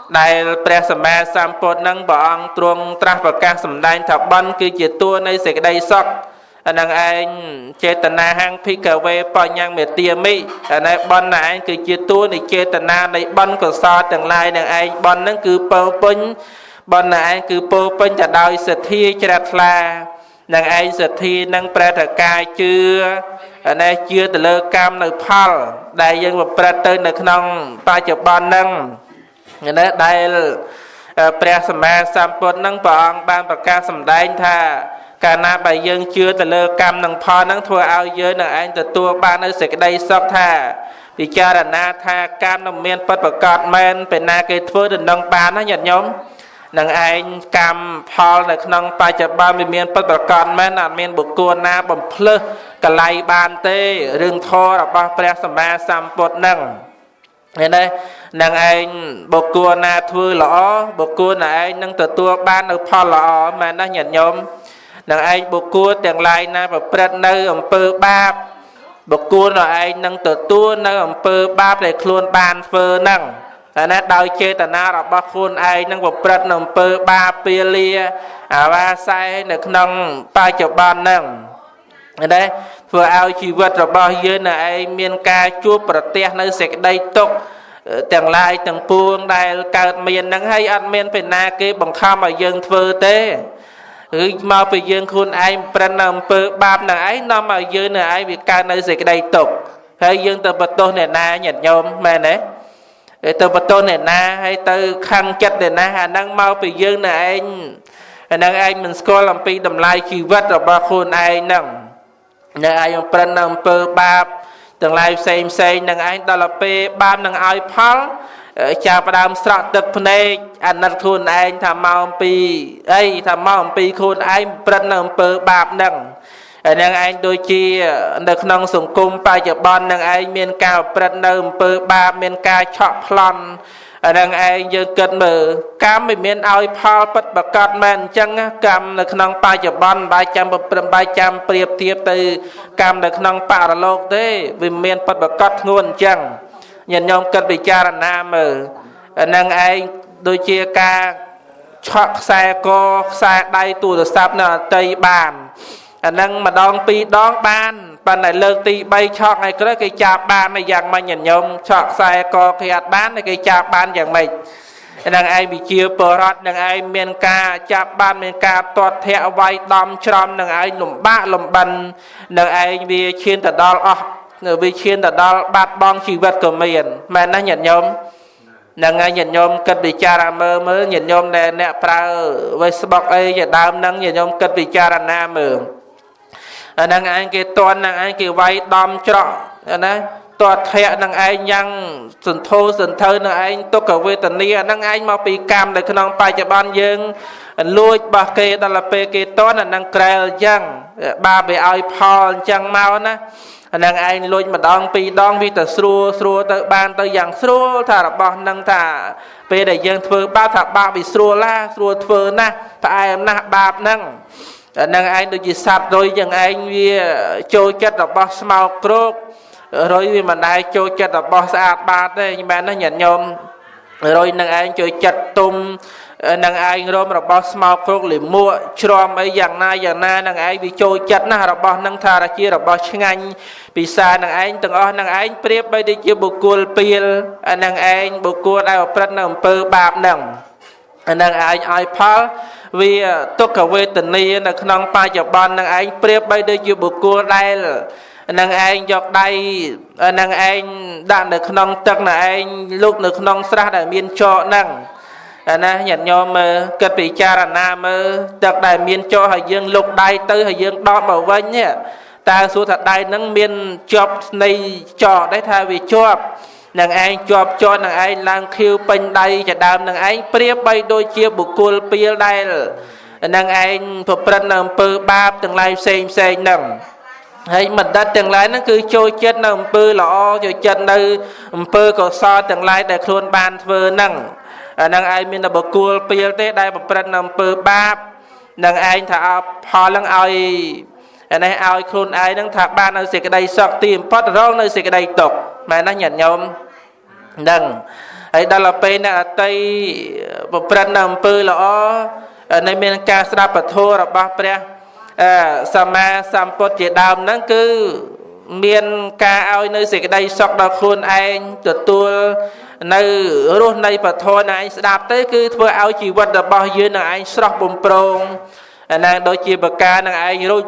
đây presma sampot nâng bọn truông trăng và ca sầm đai thập ban cứ chửi tua nơi sẽ đây sọc nâng anh chetana hang phi cà về bao nhang mệt tiêm mi này ban này anh cứ chửi tua này chetana này ban của so từng lai nâng anh ban nâng cứ po pin ban này anh cứ po pin chả đôi sệt thi chả la nâng ai sệt thi nâng pre thật ca chưa này chưa từ lơ cam nơi phal đại dân một pre tới nơi nông ba chục ban nâng này đây pre sama sampot nâng bọn ban bạc ca sầm đai tha cả na đại dân chưa từ lơ cam nâng phal nâng thua ao dưới nâng anh từ tua ban nơi sẽ đây sắp tha vì cha là na tha cam nông miền bát bạc cọt men phải na cái thua từ nâng ban nó nhận nhóm nâng anh cam phalในក្នុងបច្ចុប្បន្នវាមានពិតប្រាកដមែនអត់មានបុគ្គលណាបំភ្លឺកលៃបានទេរឿងធម៌របស់ព្រះសម្មាសម្ពុទ្ធនឹងឃើញទេនឹងឯងបុគ្គលណាធ្វើល្អបុគ្គលណាឯងនឹងទទួលបាននៅផលល្អមែនណាញាតិញោមនឹងឯងបុគ្គលទាំងឡាយណាប្រព្រឹត្តនៅអំពើបាបបុគ្គលណាឯងនឹងទទួលនៅអំពើបាបដែលខ្លួនបានធ្វើនឹងណាដោយចេតនារបស់ខ្លួនឯងនឹងប្រព្រឹត្តនៅអំពើបាបពាលាអាវាស័យនៅក្នុងបច្ចុប្បន្នហ្នឹងណាធ្វើឲ្យជីវិតរបស់យើងនៅឯងមានការជួបប្រទះនៅសេចក្តីទុក្ខទាំងឡាយទាំងពួងដែលកើតមានហ្នឹងហើយអត់មានពេលណាគេបង្ខំឲ្យយើងធ្វើទេ គឺមកពីយើងខ្លួនឯងប្រឹងនៅអំពើបាបនឹងឯងនាំឲ្យយើងនឹងឯងវាកើតនៅសេចក្តីទុក្ខហើយយើងទៅបន្ទោសអ្នកណាញាតិញោមមែនទេទៅបន្ទោសអ្នកណាហើយទៅខឹងចិត្តអ្នកណាអាហ្នឹងមកពីយើងនឹងឯងអាហ្នឹងឯងមិនស្គាល់អំពីតម្លៃជីវិតរបស់ខ្លួនឯងហ្នឹងនៅឯងប្រឹងនៅអំពើបាបទាំងឡាយផ្សេងនឹងឯងដល់ពេលបាបនឹងឲ្យផលចាប់ផ្ដើមស្រក់ទឹកភ្នែកអាណិតខ្លួនឯងថាមកអំពីអីថាមកអំពីខ្លួនឯងប្រឹងនៅអំពើបាបហ្នឹងហ្នឹងឯងដូចជានៅក្នុងសង្គមបច្ចុប្បន្នហ្នឹងឯងមានការប្រព្រឹត្តនៅអំពើបាបមានការឆក់ប្លន់អាហ្នឹងឯងយើងគិតមើលកម្មមិនមានឲ្យផលពិតប្រកបមែនអញ្ចឹងកម្មនៅក្នុងបច្ចុប្បន្នបាយចាំប្រៀបធៀបទៅកម្មនៅក្នុងបរលោកទេវាមានពិតប្រកបធ្ងន់អញ្ចឹងញាតិញោមគិតពិចារណាមើលអាហ្នឹងឯងដូចជាការឆក់ខ្សែកខ្សែដៃទូរស័ព្ទនៅអតីបានអាហ្នឹងម្ដងពីរដងបានប៉ុន្តែលើកទី3ឆក់ឲ្យក្រោយគេចាប់បានយ៉ាងម៉េចញាតិញោមឆក់ខ្សែកគេអត់បានគេចាប់បានយ៉ាងម៉េចហ្នឹងឯងវិជាបរដ្ឋហ្នឹងឯងមានការចាប់បានមានការទាត់ធាក់វាយដំច្រំហ្នឹងឯងលំបាកលំបិនហ្នឹងឯងវាឈានទៅដល់អស់វាឈានទៅដល់បាត់បង់ជីវិតក៏មានមែនណាញាតិញោមហ្នឹងហើយញាតិញោមគិតពិចារណាមើលញាតិញោមដែលអ្នកប្រើ Facebook អីជាដើមហ្នឹងញាតិញោមគិតពិចារណាមើលអាហ្នឹងឯងគេតន់ហ្នឹងឯងគេវាយដំច្រកណាទាត់ធាក់ហ្នឹងឯងយ៉ាងសន្ធោសន្ធៅហ្នឹងឯងទុក្ខវេទនាហ្នឹងឯងមកពីកម្មនៅក្នុងបច្ចុប្បន្នយើងលួចបោះគេដល់ពេលគេតន់អាហ្នឹងក្រែលអញ្ចឹងបាបវាឲ្យផលអញ្ចឹងមកណាអាហ្នឹងឯងលួចម្ដងពីរដងវាទៅស្រួលទៅបានទៅយ៉ាងស្រួលថារបស់ហ្នឹងថាពេលដែលយើងធ្វើបាបថាបាបវាស្រួលណាស្រួលធ្វើណាស់ផ្អែមណាស់បាបហ្នឹងហ្នឹងឯងដូចជាសត្វរុយយ៉ាងឯងវាចូលចិត្តរបស់ស្មោកគ្រោករុយវាមិនដែលចូលចិត្តរបស់ស្អាតបាតទេមែនណាញាតិញោមរុយនឹងឯងចូលចិត្តទុំនឹងឯងរមរបស់ស្មោកគ្រោកលិមួកជ្រាំអីយ៉ាងណានឹងឯងវាចូលចិត្តណាស់របស់នឹងថាជារបស់ឆ្ងាញ់ពិសានឹងឯងទាំងអស់នឹងឯងប្រៀបបីដូចជាបុគ្គលពីលនឹងឯងបុគ្គលដែលប្រព្រឹត្តនៅអំពើបាបហ្នឹងអានឹងឯងឲ្យផលវាទុក្ខវេទនានៅក្នុងបច្ចុប្បន្ននឹងឯងប្រៀបបីដូចជាបុគ្គលដែលនឹងឯងយកដៃនឹងឯងដាក់នៅក្នុងទឹកនឹងឯងលុកនៅក្នុងស្រះដែលមានចកហ្នឹងអាណាញាតិញោមមើលគិតពិចារណាមើលទឹកដែលមានចកហើយយើងលុកដៃទៅហើយយើងដកមកវិញតើសួរថាដៃហ្នឹងមានជាប់នៃចកដែរថាវាជាប់នឹងឯងជាប់ចកនឹងឯងឡើងខៀវពេញដៃជាដើមនឹងឯងប្រៀបបីដូចជាបុគ្គលពីលដែលនឹងឯងប្រព្រឹត្តនៅអំពើបាបទាំងឡាយផ្សេងហ្នឹងហើយបណ្ឌិតទាំងឡាយហ្នឹងគឺចូលចិត្តនៅអំពើល្អចូលចិត្តនៅអំពើកុសលទាំងឡាយដែលខ្លួនបានធ្វើហ្នឹងអាហ្នឹងឯងមានតែបុគ្គលពីលទេដែលប្រព្រឹត្តនៅអំពើបាបនឹងឯងថាអផលហ្នឹងឲ្យអានេះឲ្យខ្លួនឯងហ្នឹងថាបាននៅសេចក្តីសុខទីបំផុតរងនៅសេចក្តីទុក្ខមែនណាញាតិញោមហ្នឹងហើយដល់ពេលអ្នកអតីប្រព្រឹត្តនៅអំពើល្អនៅមានការស្ដាប់ពធរបស់ព្រះសម្មាសម្ពុទ្ធជាដើមហ្នឹងគឺមានការឲ្យនៅសេចក្តីសុខដល់ខ្លួនឯងទទួលនៅរស់នៃពធនឹងឯងស្ដាប់ទៅគឺធ្វើឲ្យជីវិតរបស់យើងនឹងឯងស្រស់បំព្រងអាហ្នឹងដូចជាបកានឹងឯងរួច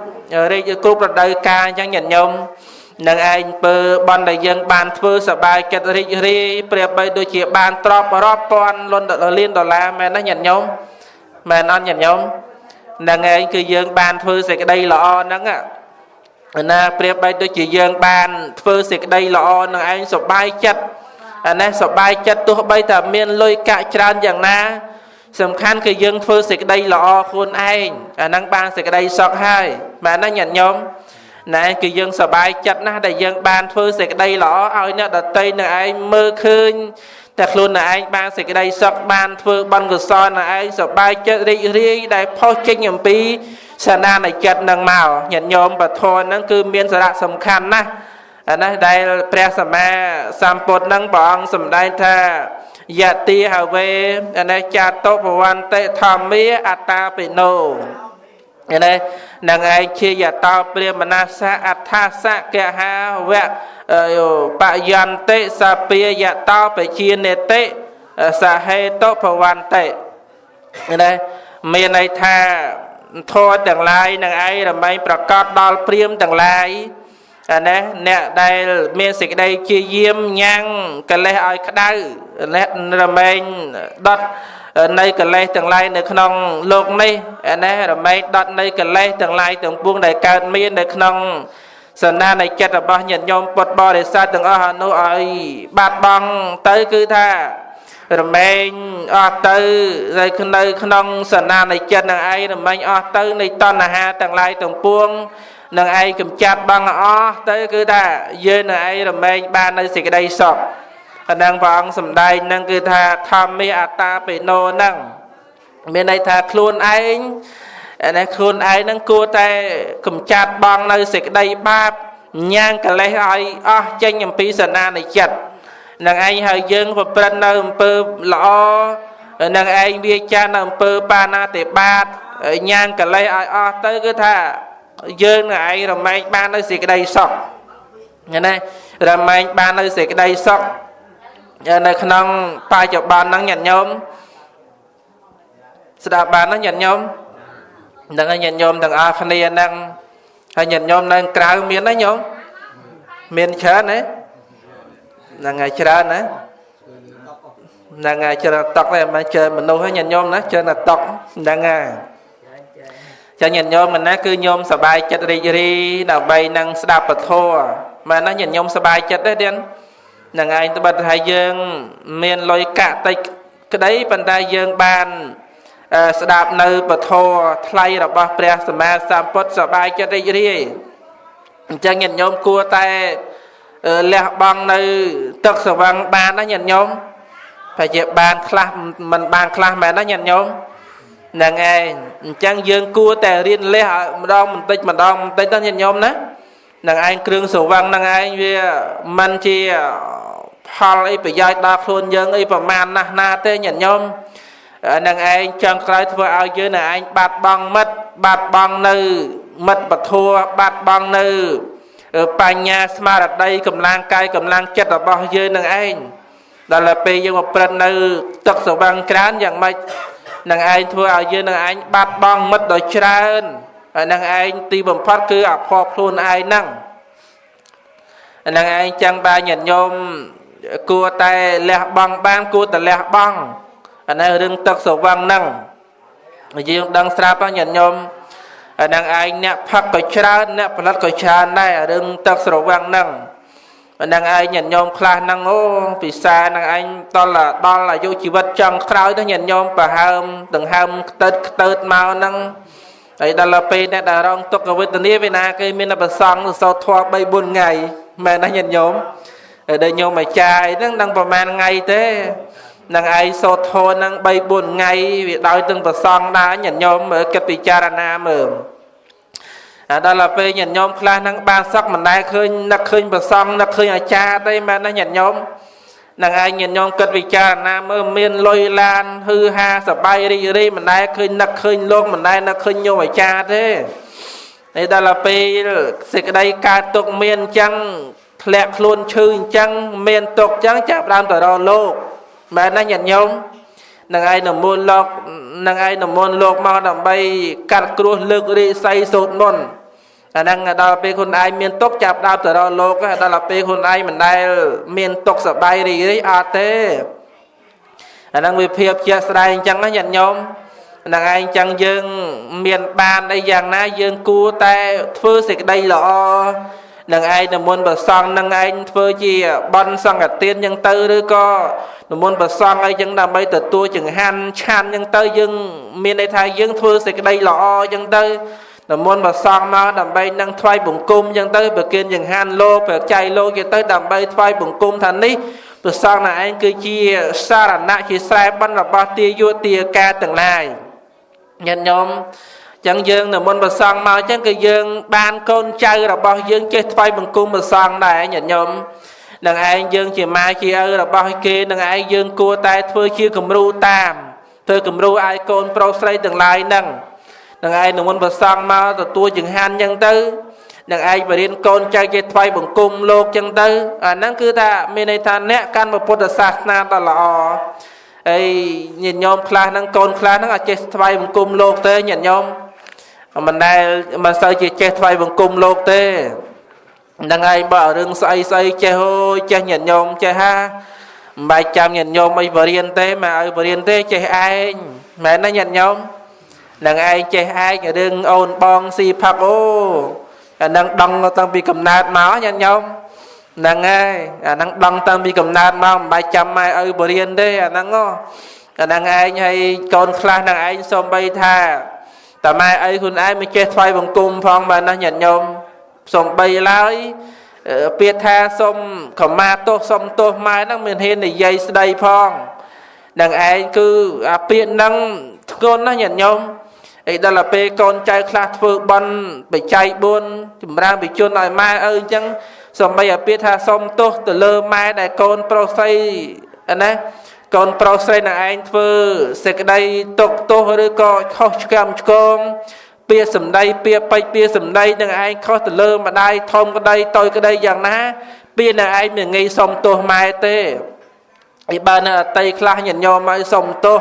រីកគ្រប់រដូវកាលអញ្ចឹងញាតិញោមនឹងឯងពើបន់ដែលយើងបានធ្វើសប្បាយចិត្តរីករាយប្រៀបបីដូចជាបានទ្រព្យរាប់ពាន់លានដុល្លារមែនណាញាតិញោមមែនអត់ញាតិញោមហ្នឹងឯងគឺយើងបានធ្វើសេចក្តីល្អហ្នឹងណាប្រៀបបីដូចជាយើងបានធ្វើសេចក្តីល្អនឹងឯងសប្បាយចិត្តអានេះសប្បាយចិត្តទោះបីតែមានលុយកាក់ច្រើនយ៉ាងណាសំខាន់គឺយើងធ្វើសេចក្តីល្អខ្លួនឯងអាហ្នឹងបានសេចក្តីសុខហើយមែនណាញាតិញោមណែគឺយើងសប្បាយចិត្តណាស់ដែលយើងបានធ្វើសេចក្តីល្អឲ្យអ្នកដទៃនឹងឯងមើលឃើញតែខ្លួននឹងឯងបានសេចក្តីសុខបានធ្វើបុណ្យកុសលនឹងឯងសប្បាយចិត្តរីករាយដែលផុសចេញអំពីសន្តានចិត្តនឹងមកញាតិញោមពធហ្នឹងគឺមានសារៈសំខាន់ណាស់អានេះដែលព្រះសម្មាសម្ពុទ្ធហ្នឹងព្រះអង្គសម្ដែងថាយតិហវេអានេះចាតុបវន្តិធម្មាអត្តាពិណោនេះនឹងឯងជាយតោព្រាមណាសៈអដ្ឋសៈកហាវៈបយន្តិសពាយតោបជានេតិសហេតុភវន្តិនេះមានន័យថា ធម៌ទាំងឡាយនឹងឯងដើម្បីប្រកាសដល់ព្រាហ្មណ៍ទាំងឡាយណាអ្នកដែលមានសេចក្តីជាយាមញ៉ាំងកិលេសឲ្យក្តៅរមែងដុតនៅកិលេសទាំងឡាយនៅក្នុងលោកនេះណារមែងដុតនៅកិលេសទាំងឡាយទាំងពួងដែលកើតមាននៅក្នុងសន្តាននៃចិត្តរបស់ញាតិញោមពុទ្ធបរិស័ទទាំងអស់នោះឲ្យបាត់បង់ទៅគឺថារមែងអស់ទៅនៅក្នុងសន្តាននៃចិត្តនឹងឯងរមែងអស់ទៅនៃតណ្ហាទាំងឡាយទាំងពួងនឹងឯងកំចាត់បងអស់ទៅគឺថាយើងនឹងឯងរមែងបាននៅសេចក្តីសុខអានឹងព្រះអង្គសម្ដែងនឹងគឺថាធម្មេអត្តាបេណោនឹងមានន័យថាខ្លួនឯងខ្លួនឯងនឹងគួរតែកំចាត់បងនៅសេចក្តីបាបញ៉ាំងកិលេសឲ្យអស់ចេញអំពីសន្តាននៃចិត្តនឹងឯងហើយយើងប្រព្រឹត្តនៅអំពើល្អនឹងឯងវាចាស់នៅអំពើបាណាតិបាតញ៉ាំងកិលេសឲ្យអស់ទៅគឺថាយើងនឹងឯងរមែងបាននៅសេចក្តីសុខណារមែងបាននៅសេចក្តីសុខនៅក្នុងបច្ចុប្បន្នហ្នឹងញាតិញោមស្ដាប់បានណាញាតិញោមនឹងញាតិញោមទាំងអស់គ្នាហ្នឹងហើយញាតិញោមនៅក្រៅមានណាញោមមានច្រើនណាហ្នឹងហើយច្រើនណាហ្នឹងហើយច្រើនតក់តែមិនច្រើនមនុស្សហ្នឹងញាតិញោមណាច្រើនតែតក់ហ្នឹងហើយចាញាតិញោមមិនណាគឺញោមសប្បាយចិត្តរីករាយដើម្បីនឹងស្ដាប់ពធមែនណាញាតិញោមសប្បាយចិត្តទេទៀតនឹងឯងត្បិតថាយើងមានលុយកាក់តិចក្តីប៉ុន្តែយើងបានស្ដាប់នៅពធថ្លៃរបស់ព្រះសម្មាសម្ពុទ្ធសប្បាយចិត្តរីករាយអញ្ចឹងញាតិញោមគួរតែលះបង់នៅទឹកស្វឹងបានណាញាតិញោមប្រហែលជាបានខ្លះមិនបានខ្លះមែនណាញាតិញោមហ្នឹងឯងអញ្ចឹងយើងគួរតែរៀនលះម្ដងបន្តិចម្ដងបន្តិចទៅញាតិញោមណានឹងឯងគ្រឿងស្រវឹងនឹងឯងវាមិនជាផលអីប្រយោជន៍ដល់ខ្លួនយើងអីប្រមាណណាស់ណាទេញាតិញោមនឹងឯងចង់ក្រោយធ្វើឲ្យយើងនឹងឯងបាត់បង់មិត្តបាត់បង់នៅមិត្តពធបាត់បង់នៅបញ្ញាស្មារតីកម្លាំងកាយកម្លាំងចិត្តរបស់យើងនឹងឯងដល់ពេលយើងមកព្រឹត្តនៅទឹកស្រវឹងច្រើនយ៉ាងម៉េចនឹងឯងធ្វើឲ្យយើងនឹងឯងបាត់បង់មិត្តដ៏ច្រើនហើយនឹងឯងទីបំផុតគឺអភ័ព្វខ្លួនឯងហ្នឹងនឹងឯងចឹងបើញាតិញោមគួរតែលះបង់បានគួរតែលះបង់អានេះរឿងទឹកស្រវឹងហ្នឹងយើងដឹងស្រាប់ញាតិញោមនឹងឯងអ្នកផឹកក៏ច្រើនអ្នកផលិតក៏ច្រើនដែររឿងទឹកស្រវឹងហ្នឹងនឹងឯងញាតិញោមខ្លះហ្នឹងអូពិសានឹងឯងដល់អាយុជីវិតចុងក្រោយទៅញាតិញោមប្រហើមដង្ហើមខ្ទើតមកហ្នឹងហើយដល់ពេលអ្នកដែលរងទុក្ខវេទនាវាណាគេមានប្រសង់សោតធម៌3 4ថ្ងៃមែនណាញាតិញោមដែលញោមអាចារ្យហ្នឹងដឹងប្រហែលថ្ងៃទេនឹងឯងសោតធម៌ហ្នឹង3 4ថ្ងៃវាដោយទាំងប្រសង់ដែរញាតិញោមមើលគិតពិចារណាមើលដល់ពេលញាតិញោមខ្លះហ្នឹងបានសឹកមិនដែលឃើញនឹកឃើញប្រសង់នឹកឃើញអាចារ្យទេមែនណាញាតិញោមនឹងឯងញាតិញោមគិតវិចារណាមើលមានលុយឡានហឺហាសបាយរីករាយមិនដែលឃើញនឹកឃើញលោកមិនដែលនឹកឃើញញោមអាចារ្យទេហើយដល់ពេលសេចក្តីកើតទុកមានអញ្ចឹងធ្លាក់ខ្លួនឈឺអញ្ចឹងមានទុកអញ្ចឹងចាប់ដើមទៅរកលោកមែនណាញាតិញោមនឹងឯងនមូលលោកនឹងឯងនមូលលោកមកដើម្បីកាត់គ្រោះលើករាយសីសូត្រមន្តអាហ្នឹងដល់ពេលខ្លួនឯងមានទុកចាប់ដើមទៅរកលោកដល់ពេលខ្លួនឯងមិនដែលមានទុកសប្បាយរីករាយអត់ទេអាហ្នឹងវាភាពជាក់ស្ដែងអញ្ចឹងណាញាតិញោមនឹងឯងអញ្ចឹងយើងមានបានអីយ៉ាងណាយើងគួរតែធ្វើសេចក្តីល្អនឹងឯងនិមន្តប្រសង់នឹងឯងធ្វើជាបន់សង្ឃទានអញ្ចឹងទៅឬក៏និមន្តប្រសង់អីចឹងដើម្បីទទួលចង្ហាន់ឆាន់អញ្ចឹងទៅយើងមានន័យថាយើងធ្វើសេចក្តីល្អអញ្ចឹងទៅនិមន្តប្រសង់មកដើម្បីនឹងថ្វាយបង្គំអញ្ចឹងទៅប្រគិនចង្ហាន់លោកប្រច័យលោកទៅដើម្បីថ្វាយបង្គំថានេះប្រសង់ណែឯងគឺជាសារណៈជាស្រែបិណ្ឌរបស់ទាយុទាកាទាំងឡាយញាតិញោមចឹងយើងនិមន្តប្រសង់មកចឹងគឺយើងបានកូនចៅរបស់យើងចេះថ្វាយបង្គំប្រសង់ដែរញាតិញោមនឹងឯងយើងជាម៉ែជាឪរបស់គេនឹងឯងយើងគួរតែធ្វើជាគំរូតាមធ្វើគំរូឲ្យកូនប្រុសស្រីទាំងឡាយហ្នឹងនឹងឯងនិមន្តប្រសង់មកទទួលចង្ហាន់ចឹងទៅនឹងឯងបរៀនកូនចៅចេះថ្វាយបង្គំលោកចឹងទៅអាហ្នឹងគឺថាមានន័យថាអ្នកកាន់ពុទ្ធសាសនាដ៏ល្អហើយញាតិញោមខ្លះហ្នឹងកូនខ្លះហ្នឹងអាចចេះថ្វាយបង្គំលោកទេញាតិញោម mình đây mà sao chỉ che thay bằng cung lột tê đang ai bảo rừng say che hôi che nhận nhôm che ha bài trăm nhận nhôm mấy vợ riêng tê mà ở vợ riêng tê che ai mẹ nó nhận nhôm đang ai che ai ở đừng ôn bong si phạc ô đang đong tăng bị cầm nát máu nhận nhôm đang ai đang đong tăng bị cầm nát máu bài trăm mai ở vợ riêng tê đang ngó đang ai hay con khla đang ai xôm bay thaแต่mai ấyคุณai mới che thay bằng cung phong mà nó nhận nhôm xong bay lái biệt tha xong khổng ma tốt xong tốt mai nó mình hiện để dây đây phong đằng ai cứ biệt năng con nó nhận nhôm ấy đó là pe con trai khát phơ bắn bị chạy buôn chùm ra bị chôn lại mai ơi chẳng xong bây giờ biệt tha xong tốt từ lơ mai đại con pro xây anh ấy con pro xây là anh phơ sẽ cái đây tục tô rồi có khó cầm con bia sầm đây bia bay bia sầm đây đừng ai khó từ lơ mà đây thông cái đây tôi cái đây dạng ná bia là ai mình nghĩ xong tô mai tê ấy ba là tây khla nhận nhau mai xong tô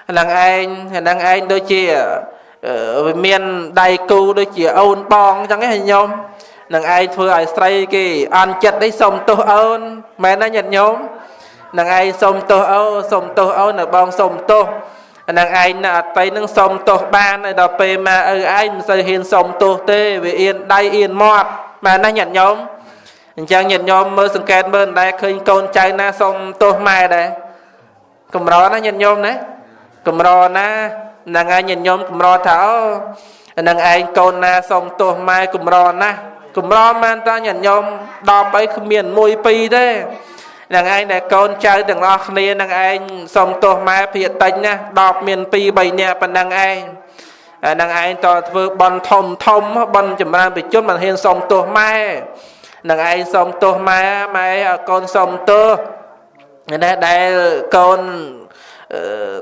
đằng anh đôi chia miền đầy cu đôi chia ôn bong chẳng cái nhau đằng ai phơ ai stray cái ăn chật đấy xong tô ôn mẹ nó nhận nhau đằng ai xong tô ôn là bong xong tô nàng ai nè tay nâng xong tô ban này đọc về mà ai sẽ hiện xong tô tê về yên đây yên mọt mà nó nhận nhóm chẳng nhận nhóm mơ sừng kèn bên đây khơi con trai na xong tô mai đây cầm rõ nó nhận nhóm đấy cầm rõ na nàng ai nhận nhóm cầm rõ thảo nàng ai con na xong tô mai cầm rõ na cầm rõ mà ta nhận nhóm đọc ấy miền mùi pi thế nàng ai này con trai đừng lo khné nàng ai xong tô mai phiệt tánh nha đọc miền pi bầy nè bằng nàng ai to vừa bòn thông bòn chùm ra bị chốt mà hiên xong tô mai nàng ai xong tô mai con xong tô này đây con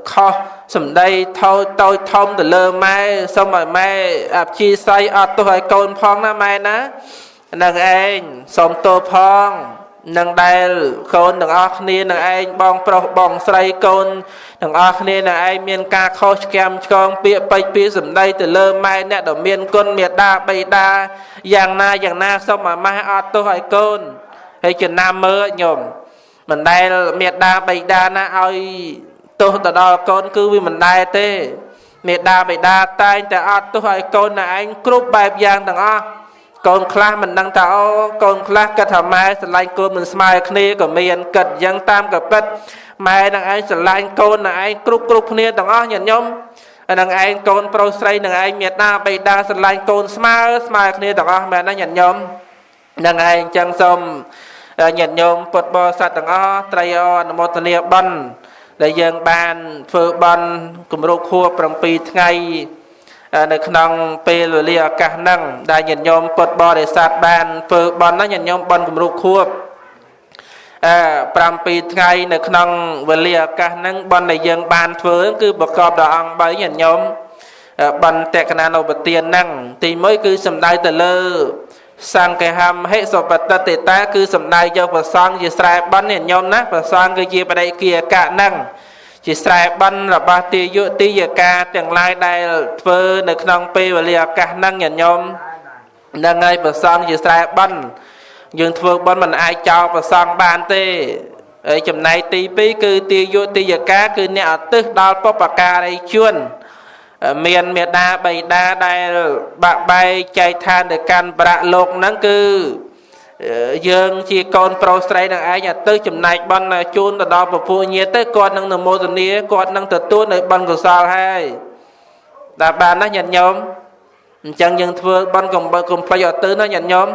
kho sầm đây thôi tôi thông từ lơ mai xong rồi mai chi say tôi hỏi con phong na mai ná nàng ai xong tô phong nàng đây con đừng ác nên nàng anh bong pro bong say con đừng ác nên là ai miền ca kho kem con bịa bay bịa dùm đây từ lơ mai nè đầu miền con miệt đa bay đa dạng na xong mà mai tôi hỏi con hay chuyện nam mơ nhổm mình đây miệt đa bay đa na ơi tôi từ đó con cứ vì mình đây tê miệt đa bay đa tayแต่tôi hỏi con là anh cướp bài giang đừng con khla mình đang tạo con khla cái thằng mai sẽ lại con mình smile kia của mình cật dân tam cật bết mai đang anh sẽ lại con là anh cướp kia đừng nhận nhóm đang anh con pro stray đang anh miệt na bay đa sẽ lại con smile kia đừng mẹ nó nhận nhóm đang anh chẳng xong nhận nhóm bột bò sạch đừng tray on một nia bắn để dân ban phơi bắn cùng rô khua bằng pi ngàyในขนมเปลือยเลียกะนั่งได้ยันยมปดบอได้สัตบานเปิดบอลนั้นยันยมบอลกุมรูควบปรำปีไงในขนมเวลียกะนั่งบอลในยังบานเฟืองคือประกอบดอกใบยันยมบอลแต่ขนาดเราเตียนนั่งตีmớiคือสำได้แต่เลอสังเกหามให้สปตติตาคือสำได้เจ้าประสังจะสายบอลยันยมนะประสังคือจีประเดเกียกะนั่งchỉ sai ban là ba tia dụ tia ca chẳng lai đây phơiในขนมเปลือยเลียกะนั่งยันยมนั่งไงประสังchỉ sai banยังphơi banมันai chàoประสังบานเต้จำในตีปีคือเตียยุติยกาคือเนี่ยตึกดาวปปากาในชวนเมียนเมียดาใบดาได้บะใบใจทานในการประโลกนั่นคือdương chỉ con pro stray đằng ai nhà tư chấm này ban là chôn từ đó vào phụ nhiệt tới con năng nằm mô tần nia con năng từ tuôn nơi ban của sao hay đã bàn nó nhận nhóm chẳng những thưa ban cùng phải giờ tư nó nhận nhóm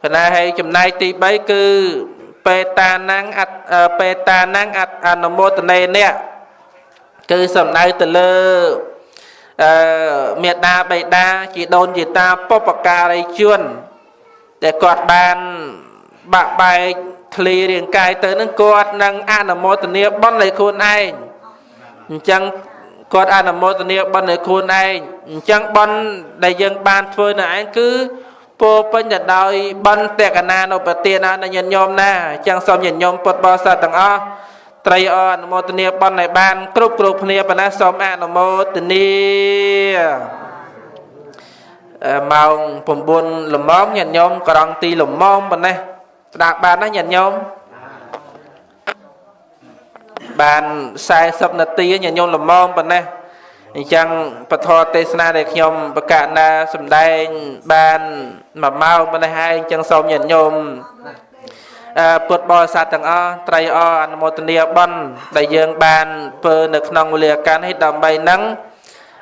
cái này hay chấm này thì bấy cứ peta năng ắt nằm mô tần này nè cứ sầm này từ lơ miệt đa bày đa chỉ đồn chỉ ta popaka đây chuyên để quạt bàn bạc bài thề riêng cài tới nâng quạt nâng ăn một tuần nia bắn lại khuôn ai chẳng quạt ăn một tuần nia bắn lại khuôn ai chẳng bắn đại dân ban phơi là anh cứ po bên nhật đòi bắn tẹt anh nó bật tiền anh nhận nhom na chẳng xong nhận nhom bật bao sa tầng tray on một tuần nia bắn lại ban cướp nia bắn xong ăn một tuần nia ម៉ោង9ល្មមញាតិញោមក្រងទីល្មមប៉ុណ្ណេះស្ដាប់បានណាញាតិញោមបាន40នាទីញាតិញោមល្មមប៉ុណ្ណេះអញ្ចឹងពធទេសនាដែលខ្ញុំបកណាសម្ដែងបាន1ម៉ោងប៉ុណ្ណេះហើយអញ្ចឹងសូមញាតិញោមពុទ្ធបរិស័ទទាំងអស់ត្រៃអរអនុមោទនាបុណ្យដែលយើងបានធ្វើនៅក្នុងវេលាកាលនេះដើម្បីនឹង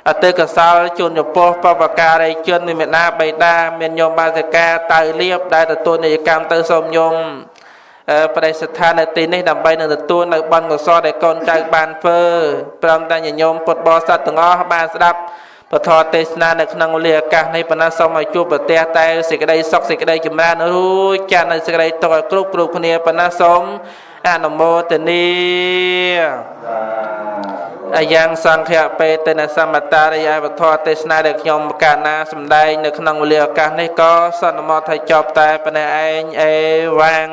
អតិកសលជូនចំពោះបព្វការីជនមានមេដាបៃតាមានញោមបាសិកាតៅលៀបដែលទទួលនិយកម្មទៅសូមញោមបដិស្ថាននៅទីនេះដើម្បីនឹងទទួលនៅបុណ្យកុសលដែលកូនចៅបានធ្វើព្រមទាំងញោមពុទ្ធបរិស័ទទាំងអស់បានស្ដាប់ពធទេសនានៅក្នុងវេលាឱកាសនេះប៉ុណ្ណាសូមឲ្យជួបប្រទះតែសេចក្តីសុខសេចក្តីចម្រើនរួចចាស់នៅសេចក្តីទុកឲ្យគ្រប់គ្នាប៉ុណ្ណាសូមអនុមោទនាអាយ៉ាងសង្ឃៈបេតនសមតារិយវធទេសនាដែលខ្ញុំកាលណាសម្ដែងនៅក្នុងវេលាឱកាសនេះក៏សន្មតឲ្យចប់តែប៉ុណ្ណេះឯងអេវ៉ាំង